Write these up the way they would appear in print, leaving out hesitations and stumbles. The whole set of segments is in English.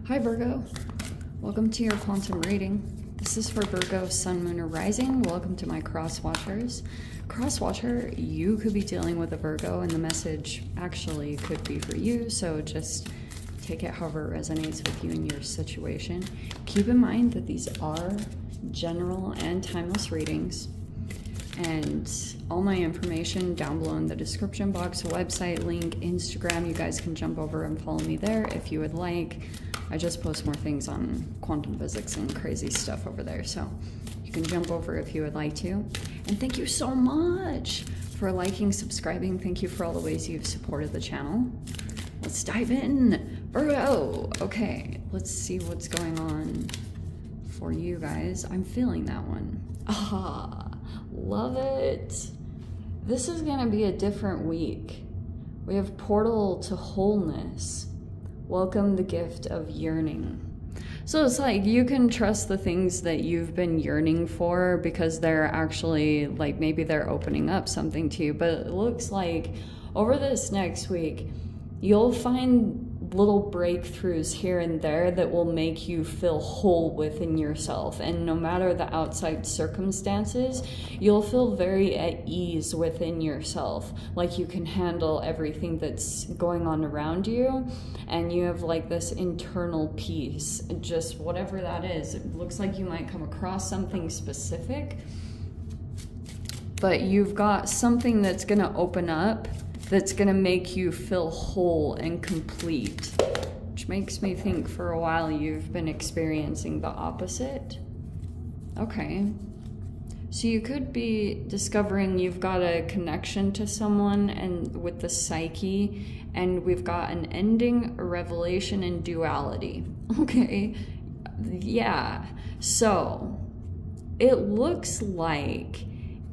Hi Virgo, welcome to your quantum reading. This is for Virgo, Sun, Moon, or Rising. Welcome to my cross watchers. Cross watcher, you could be dealing with a Virgo and the message actually could be for you, so just take it however it resonates with you and your situation. Keep in mind that these are general and timeless readings, and all my information down below in the description box, website link, Instagram. You guys can jump over and follow me there if you would like. I just post more things on quantum physics and crazy stuff over there, so you can jump over if you would like to. And thank you so much for liking, subscribing. Thank you for all the ways you've supported the channel. Let's dive in. Virgo. Okay, let's see what's going on for you guys. I'm feeling that one. Ah, love it. This is gonna be a different week. We have portal to wholeness. Welcome the gift of yearning. So it's like you can trust the things that you've been yearning for because they're actually like, maybe they're opening up something to you. But it looks like over this next week, you'll find little breakthroughs here and there that will make you feel whole within yourself. And no matter the outside circumstances, you'll feel very at ease within yourself. Like you can handle everything that's going on around you. And you have like this internal peace, just whatever that is. It looks like you might come across something specific, but you've got something that's gonna open up that's gonna make you feel whole and complete, which makes me think for a while you've been experiencing the opposite. Okay, so you could be discovering you've got a connection to someone and with the psyche, and we've got an ending, a revelation, and duality. Okay, yeah, so it looks like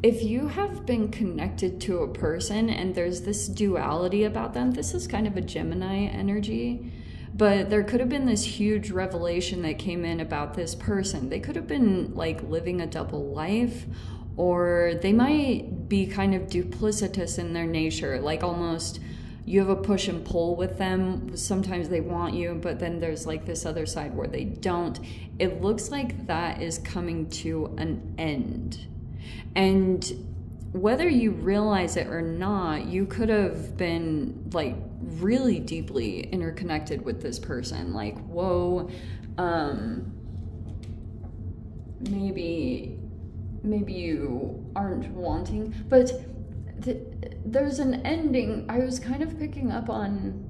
if you have been connected to a person and there's this duality about them, this is kind of a Gemini energy, but there could have been this huge revelation that came in about this person. They could have been like living a double life, or they might be kind of duplicitous in their nature, like almost you have a push and pull with them. Sometimes they want you, but then there's like this other side where they don't. It looks like that is coming to an end. And whether you realize it or not, you could have been like really deeply interconnected with this person. Like, whoa, maybe you aren't wanting, but there's an ending. I was kind of picking up on,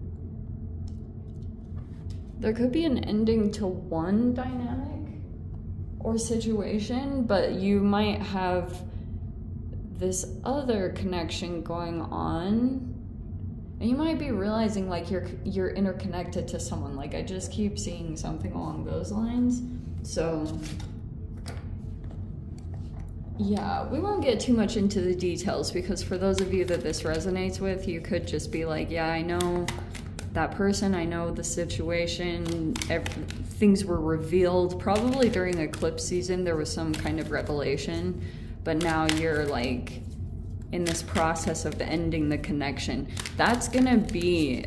there could be an ending to one dynamic or situation, but you might have this other connection going on, and you might be realizing like you're interconnected to someone. Like I just keep seeing something along those lines. So yeah, we won't get too much into the details, because for those of you that this resonates with, you could just be like, yeah, I know that person, I know the situation. Things were revealed probably during eclipse season. There was some kind of revelation, but now you're like in this process of ending the connection. That's gonna be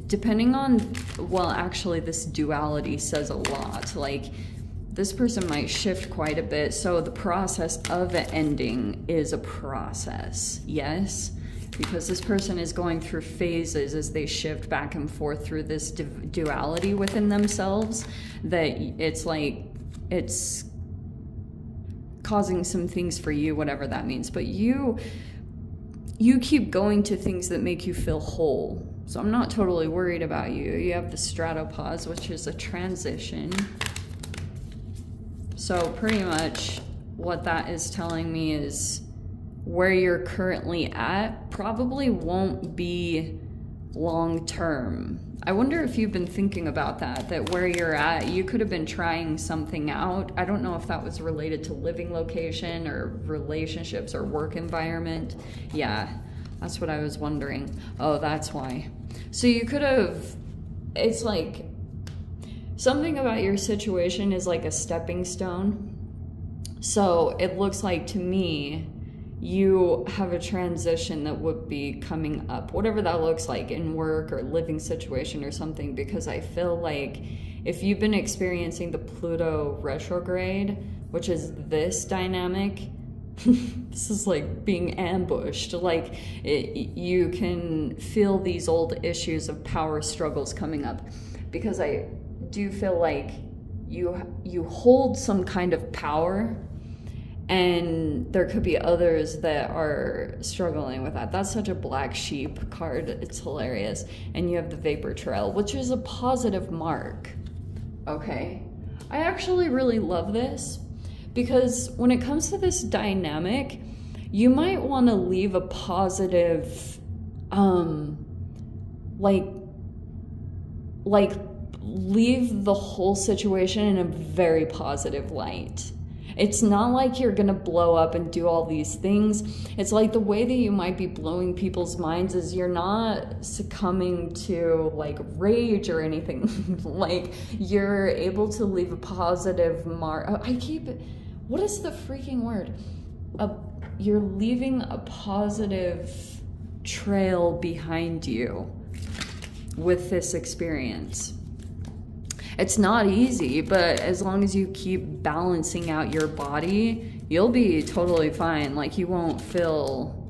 depending on, well, actually this duality says a lot. Like this person might shift quite a bit, so the process of it ending is a process, yes, because this person is going through phases as they shift back and forth through this duality within themselves, that it's like it's causing some things for you, whatever that means. But you keep going to things that make you feel whole. So I'm not totally worried about you. You have the stratopause, which is a transition. So pretty much what that is telling me is where you're currently at probably won't be long term. I wonder if you've been thinking about that where you're at, you could have been trying something out. I don't know if that was related to living location or relationships or work environment. Yeah, that's what I was wondering. Oh, that's why. So you could have, it's like something about your situation is like a stepping stone. So it looks like to me, you have a transition that would be coming up, whatever that looks like in work or living situation or something, because I feel like if you've been experiencing the Pluto retrograde, which is this dynamic, this is like being ambushed. Like you can feel these old issues of power struggles coming up, because I do feel like you hold some kind of power, and there could be others that are struggling with that. That's such a black sheep card. It's hilarious. And you have the vapor trail, which is a positive mark. Okay. I actually really love this, because when it comes to this dynamic, you might want to leave a positive, leave the whole situation in a very positive light. It's not like you're gonna blow up and do all these things. It's like the way that you might be blowing people's minds is you're not succumbing to like rage or anything. Like you're able to leave a positive mark. What is the freaking word? You're leaving a positive trail behind you with this experience. It's not easy, but as long as you keep balancing out your body, you'll be totally fine. Like you won't feel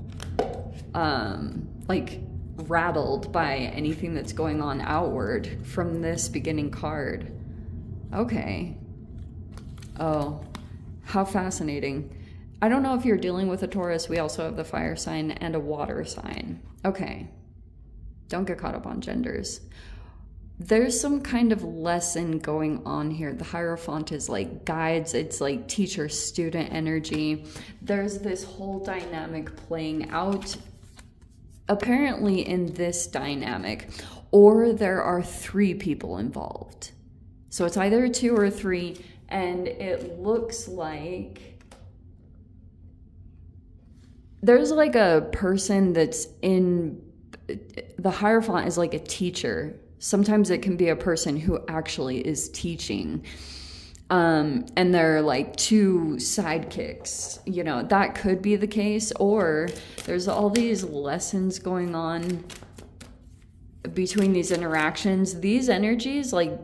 like rattled by anything that's going on outward from this beginning card. Okay. Oh, how fascinating. I don't know if you're dealing with a Taurus. We also have the fire sign and a water sign. Okay. Don't get caught up on genders. There's some kind of lesson going on here. The Hierophant is like guides. It's like teacher-student energy. There's this whole dynamic playing out apparently in this dynamic, or there are 3 people involved. So it's either 2 or 3, and it looks like there's like a person that's in, the Hierophant is like a teacher. Sometimes it can be a person who actually is teaching. And they're like 2 sidekicks, you know, that could be the case. Or there's all these lessons going on between these interactions. These energies, like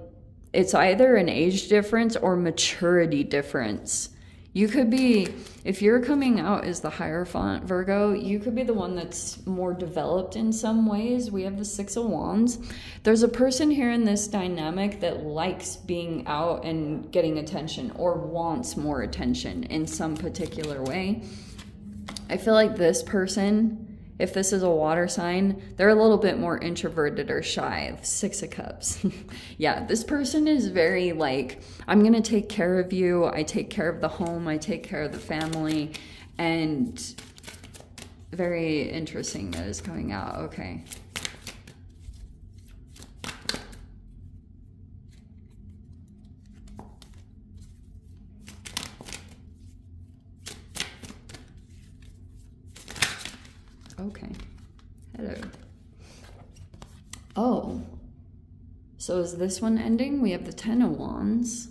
it's either an age difference or maturity difference. You could be, if you're coming out as the Hierophant, Virgo, you could be the one that's more developed in some ways. We have the 6 of Wands. There's a person here in this dynamic that likes being out and getting attention, or wants more attention in some particular way. I feel like this person, if this is a water sign, they're a little bit more introverted or shy. 6 of Cups. Yeah, this person is very like, I'm gonna take care of you. I take care of the home. I take care of the family. And very interesting that is coming out. Okay. Okay. Hello. Oh. So is this one ending? We have the 10 of Wands.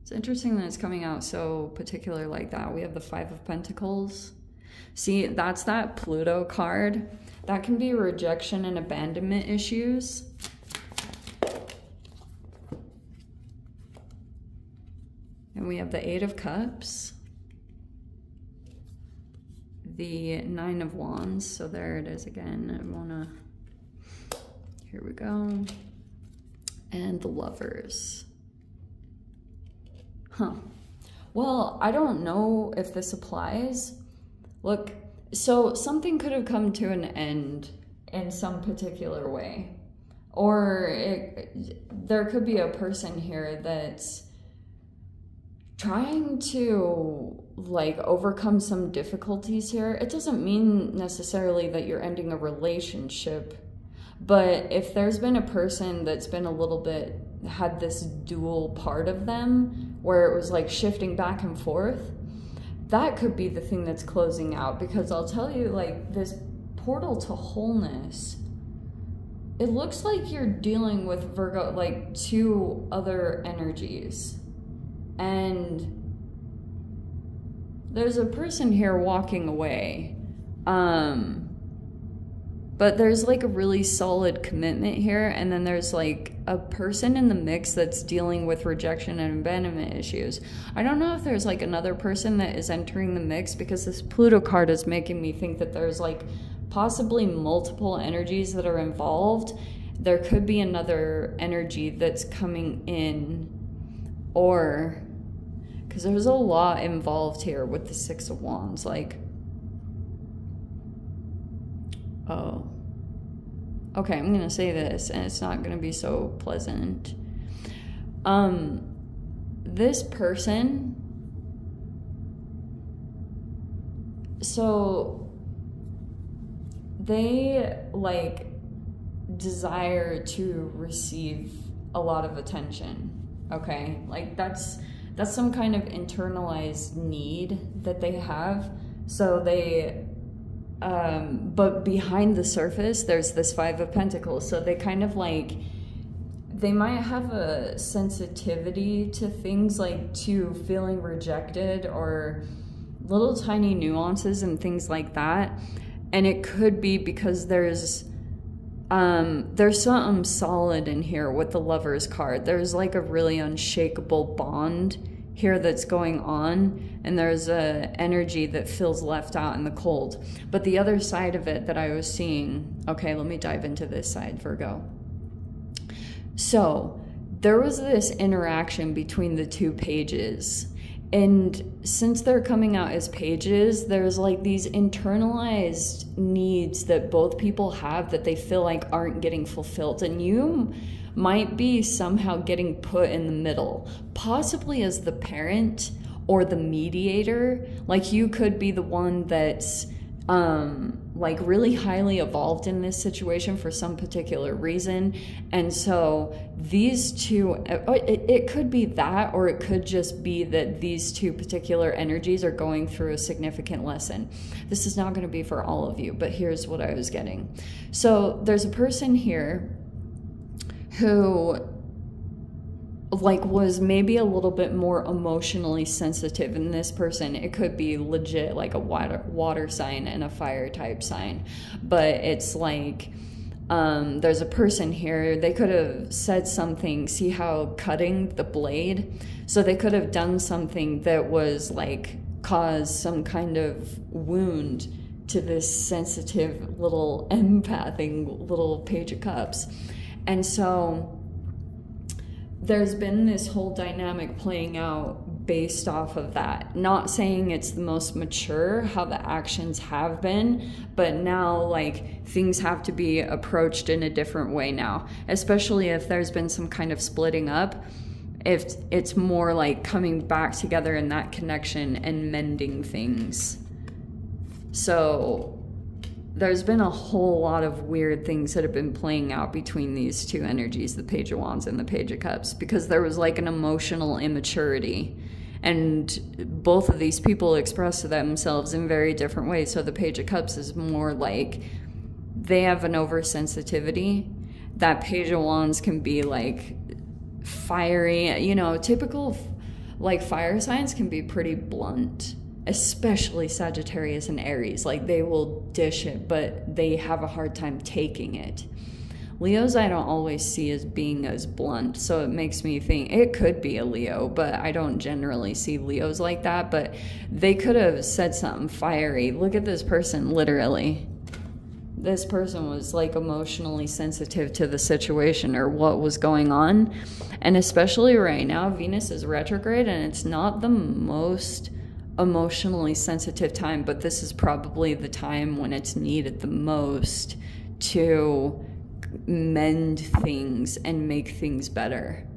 It's interesting that it's coming out so particular like that. We have the 5 of Pentacles. See, that's that Pluto card. That can be rejection and abandonment issues. And we have the 8 of Cups. The 9 of Wands, so there it is again. Here we go. And the Lovers. Huh. Well, I don't know if this applies. Look, so something could have come to an end in some particular way. Or there could be a person here that's trying to like overcome some difficulties here. It doesn't mean necessarily that you're ending a relationship, but if there's been a person that's been a little bit, had this dual part of them where it was like shifting back and forth, that could be the thing that's closing out. Because I'll tell you, like, this portal to wholeness, it looks like you're dealing with Virgo, like 2 other energies. And there's a person here walking away. but there's like a really solid commitment here, and then there's like a person in the mix that's dealing with rejection and abandonment issues. I don't know if there's like another person that is entering the mix, because this Pluto card is making me think that there's like possibly multiple energies that are involved. There could be another energy that's coming in, or because there's a lot involved here with the Six of Wands. Like, oh, okay, I'm gonna say this and it's not gonna be so pleasant. This person, so they like desire to receive a lot of attention, okay? Like that's some kind of internalized need that they have. So they but behind the surface there's this Five of Pentacles, so they kind of like, they might have a sensitivity to things, like to feeling rejected or little tiny nuances and things like that. And it could be because there's something solid in here with the Lovers card. There's like a really unshakable bond here that's going on, and there's a energy that feels left out in the cold. But the other side of it that I was seeing, okay, let me dive into this side, Virgo. So there was this interaction between the two pages, and since they're coming out as pages, there's like these internalized needs that both people have that they feel like aren't getting fulfilled. And you might be somehow getting put in the middle, possibly as the parent or the mediator. Like you could be the one that's like really highly evolved in this situation for some particular reason. And so these two, it could be that, or it could just be that these two particular energies are going through a significant lesson. This is not going to be for all of you, but here's what I was getting. So there's a person here who like was maybe a little bit more emotionally sensitive. In this person, it could be legit like a water sign and a fire type sign, but it's like there's a person here, they could have said something, see how cutting the blade, so they could have done something that was like caused some kind of wound to this sensitive little empathing little Page of Cups. And so there's been this whole dynamic playing out based off of that. Not saying it's the most mature how the actions have been, but now like things have to be approached in a different way now, especially if there's been some kind of splitting up. If it's more like coming back together in that connection and mending things. So there's been a whole lot of weird things that have been playing out between these two energies, the Page of Wands and the Page of Cups, because there was like an emotional immaturity, and both of these people express themselves in very different ways. So the Page of Cups is more like they have an oversensitivity. That Page of Wands can be like fiery, you know, typical like fire signs can be pretty blunt, especially Sagittarius and Aries. Like they will dish it, but they have a hard time taking it. Leos I don't always see as being as blunt, so it makes me think it could be a Leo, but I don't generally see Leos like that. But they could have said something fiery. Look at this person, literally. This person was like emotionally sensitive to the situation or what was going on. And especially right now, Venus is retrograde, and it's not the most emotionally sensitive time, but this is probably the time when it's needed the most to mend things and make things better.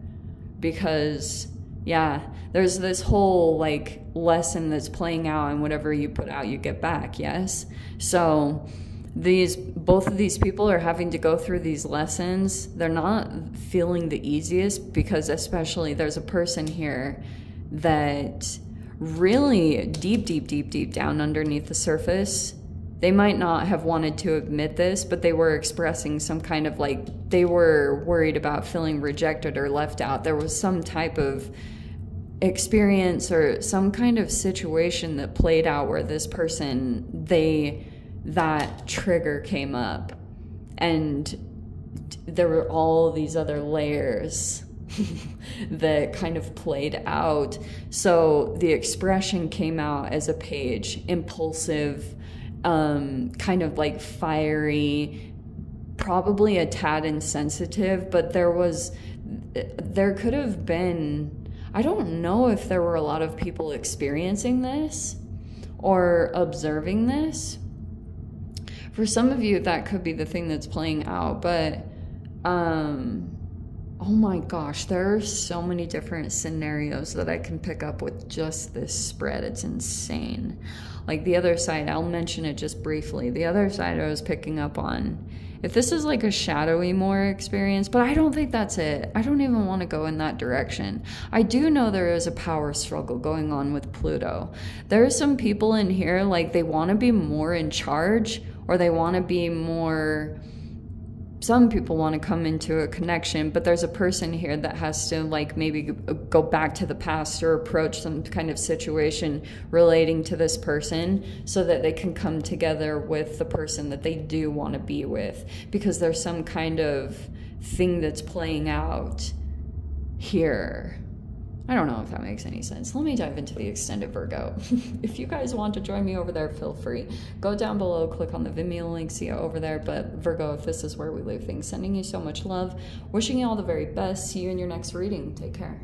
Because yeah, there's this whole like lesson that's playing out, and whatever you put out you get back. Yes, so both of these people are having to go through these lessons. They're not feeling the easiest, because especially there's a person here that really deep down underneath the surface, they might not have wanted to admit this, but they were expressing some kind of like, they were worried about feeling rejected or left out. There was some type of experience or some kind of situation that played out where this person, that trigger came up. and there were all these other layers that kind of played out. So the expression came out as a page, impulsive, kind of like fiery, probably a tad insensitive, but there could have been, I don't know if there were a lot of people experiencing this or observing this. For some of you, that could be the thing that's playing out, but oh my gosh, there are so many different scenarios that I can pick up with just this spread. It's insane. Like the other side, I'll mention it just briefly. The other side I was picking up on, if this is like a shadowy more experience, but I don't think that's it. I don't even want to go in that direction. I do know there is a power struggle going on with Pluto. There are some people in here, like they want to be more in charge, or they want to be more... Some people want to come into a connection, but there's a person here that has to like maybe go back to the past or approach some kind of situation relating to this person so that they can come together with the person that they do want to be with, because there's some kind of thing that's playing out here. I don't know if that makes any sense. Let me dive into the extended Virgo. If you guys want to join me over there, feel free. Go down below, click on the Vimeo link, see it over there. But Virgo, if this is where we leave things, sending you so much love, wishing you all the very best. See you in your next reading. Take care.